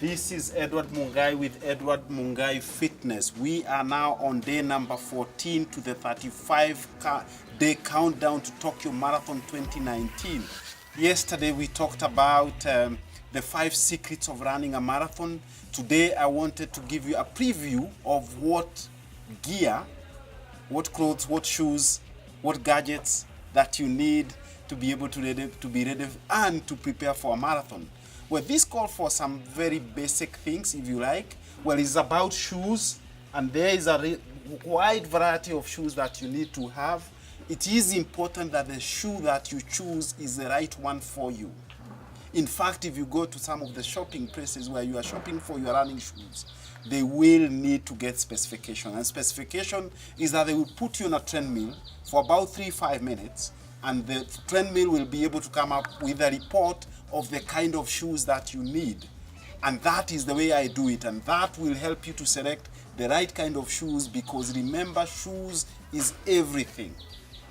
This is Edward Mungai with Edward Mungai Fitness. We are now on day number 14 to the 35-day countdown to Tokyo Marathon 2019. Yesterday we talked about the 5 secrets of running a marathon. Today I wanted to give you a preview of what gear, what clothes, what shoes, what gadgets that you need to be able to be ready and to prepare for a marathon. Well, this calls for some very basic things, if you like. Well, it's about shoes, and there is a wide variety of shoes that you need to have. It is important that the shoe that you choose is the right one for you. In fact, if you go to some of the shopping places where you are shopping for your running shoes, they will need to get specification. And specification is that they will put you on a treadmill for about 3-5 minutes, and the treadmill will be able to come up with a report of the kind of shoes that you need. And that is the way I do it, and that will help you to select the right kind of shoes, because remember, shoes is everything.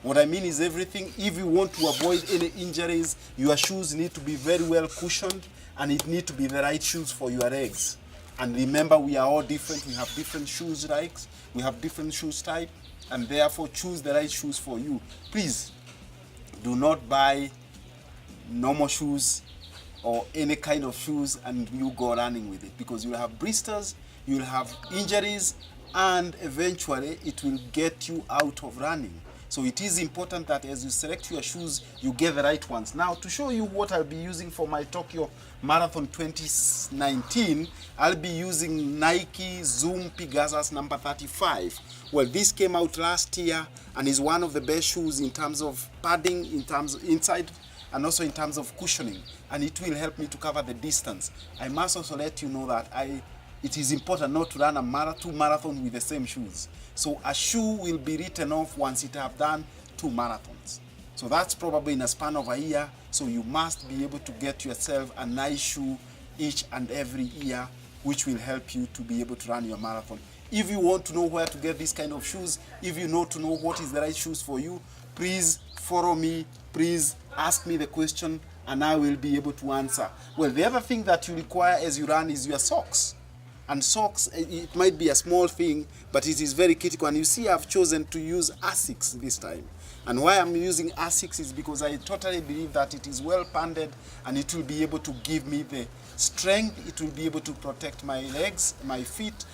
What I mean is everything. If you want to avoid any injuries, your shoes need to be very well cushioned, and it need to be the right shoes for your legs. And remember, we are all different. We have different shoes likes, we have different shoes type, and therefore choose the right shoes for you. Please do not buy normal shoes or any kind of shoes and you go running with it, because you'll have blisters, you'll have injuries, and eventually it will get you out of running. So it is important that as you select your shoes, you get the right ones. Now, to show you what I'll be using for my Tokyo Marathon 2019, I'll be using Nike Zoom Pegasus number 35. Well, this came out last year and is one of the best shoes in terms of padding, in terms of inside, and also in terms of cushioning, and it will help me to cover the distance. I must also let you know that it is important not to run two marathons with the same shoes. So a shoe will be written off once it have done 2 marathons. So that's probably in a span of a year, so you must be able to get yourself a nice shoe each and every year, which will help you to be able to run your marathon. If you want to know where to get this kind of shoes, if you want to know what is the right shoes for you, please follow me, please ask me the question, and I will be able to answer. Well, the other thing that you require as you run is your socks. And socks, it might be a small thing, but it is very critical. And you see, I've chosen to use Asics this time. And why I'm using Asics is because I totally believe that it is well padded, and it will be able to give me the strength. It will be able to protect my legs, my feet,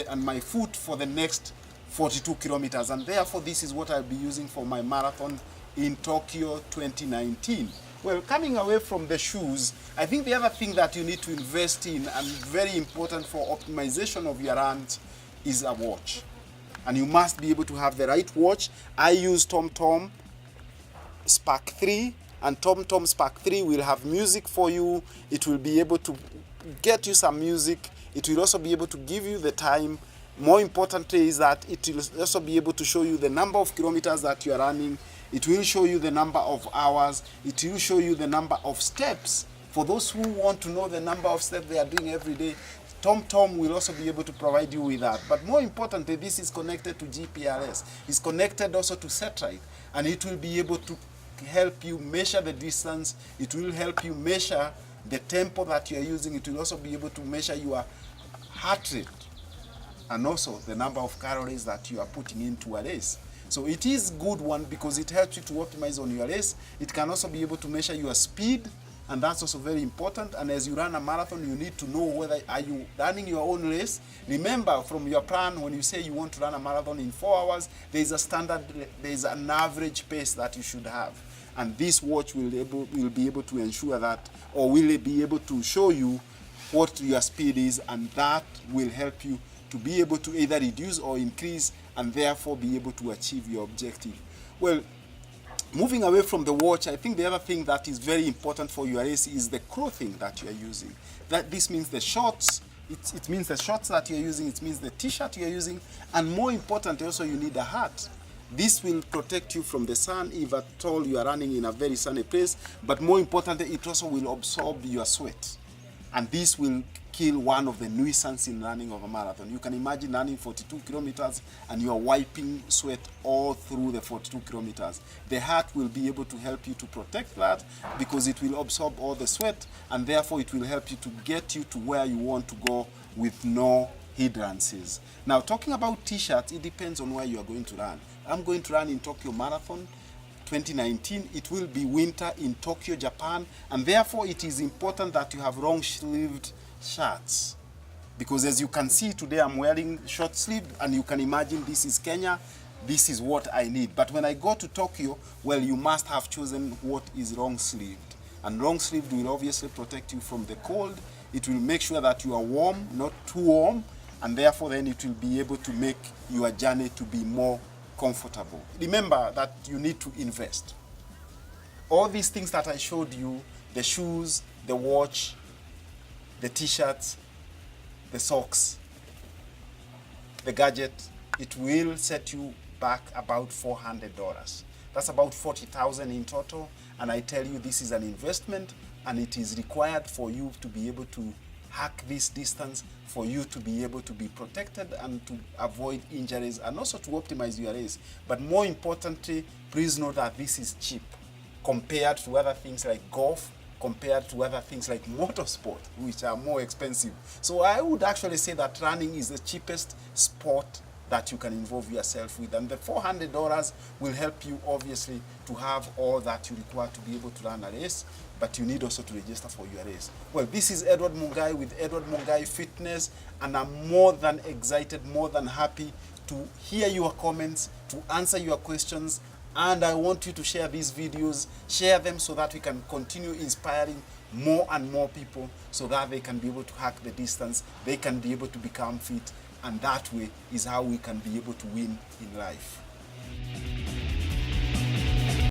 and my foot for the next 42 kilometers. And therefore, this is what I'll be using for my marathon in Tokyo 2019. Well, coming away from the shoes, I think the other thing that you need to invest in, and very important for optimization of your runs, is a watch. And you must be able to have the right watch. I use TomTom Spark 3, and TomTom Spark 3 will have music for you. It will be able to get you some music. It will also be able to give you the time. More importantly is that it will also be able to show you the number of kilometers that you are running. It will show you the number of hours. It will show you the number of steps. For those who want to know the number of steps they are doing every day, TomTom will also be able to provide you with that. But more importantly, this is connected to GPRS. It's connected also to satellite, and it will be able to help you measure the distance. It will help you measure the tempo that you are using. It will also be able to measure your heart rate, and also the number of calories that you are putting into a race. So it is good one because it helps you to optimize on your race. It can also be able to measure your speed, and that's also very important. And as you run a marathon, you need to know whether are you running your own race. Remember, from your plan, when you say you want to run a marathon in 4 hours, there is a standard, there is an average pace that you should have. And this watch will be able to ensure that, or will be able to show you what your speed is, and that will help you to be able to either reduce or increase, and therefore be able to achieve your objective. Well, moving away from the watch, I think the other thing that is very important for your race is the clothing that you are using. That this means the shorts, it means the shorts that you're using, it means the t-shirt you're using, and more importantly also you need a hat. This will protect you from the sun if at all you are running in a very sunny place, but more importantly it also will absorb your sweat. And this will kill one of the nuisance in running of a marathon. You can imagine running 42 kilometers and you are wiping sweat all through the 42 kilometers. The heart will be able to help you to protect that because it will absorb all the sweat, and therefore it will help you to get you to where you want to go with no hindrances. Now, talking about t-shirts, it depends on where you are going to run. I'm going to run in Tokyo Marathon 2019. It will be winter in Tokyo, Japan, and therefore it is important that you have long-sleeved shirts, because as you can see today I'm wearing short sleeved, and you can imagine this is Kenya, this is what I need. But when I go to Tokyo, well, you must have chosen what is long sleeved, and long sleeved will obviously protect you from the cold. It will make sure that you are warm, not too warm, and therefore then it will be able to make your journey to be more comfortable. Remember that you need to invest. All these things that I showed you, the shoes, the watch, the t-shirts, the socks, the gadget, it will set you back about $400. That's about $40,000 in total. And I tell you, this is an investment, and it is required for you to be able to hack this distance, for you to be able to be protected and to avoid injuries, and also to optimize your race. But more importantly, please know that this is cheap compared to other things like golf, compared to other things like motorsport, which are more expensive. So I would actually say that running is the cheapest sport that you can involve yourself with. And the $400 will help you, obviously, to have all that you require to be able to run a race, but you need also to register for your race. Well, this is Edward Mungai with Edward Mungai Fitness, and I'm more than excited, more than happy to hear your comments, to answer your questions, and I want you to share these videos, share them so that we can continue inspiring more and more people, so that they can be able to hack the distance, they can be able to become fit, and that way is how we can be able to win in life.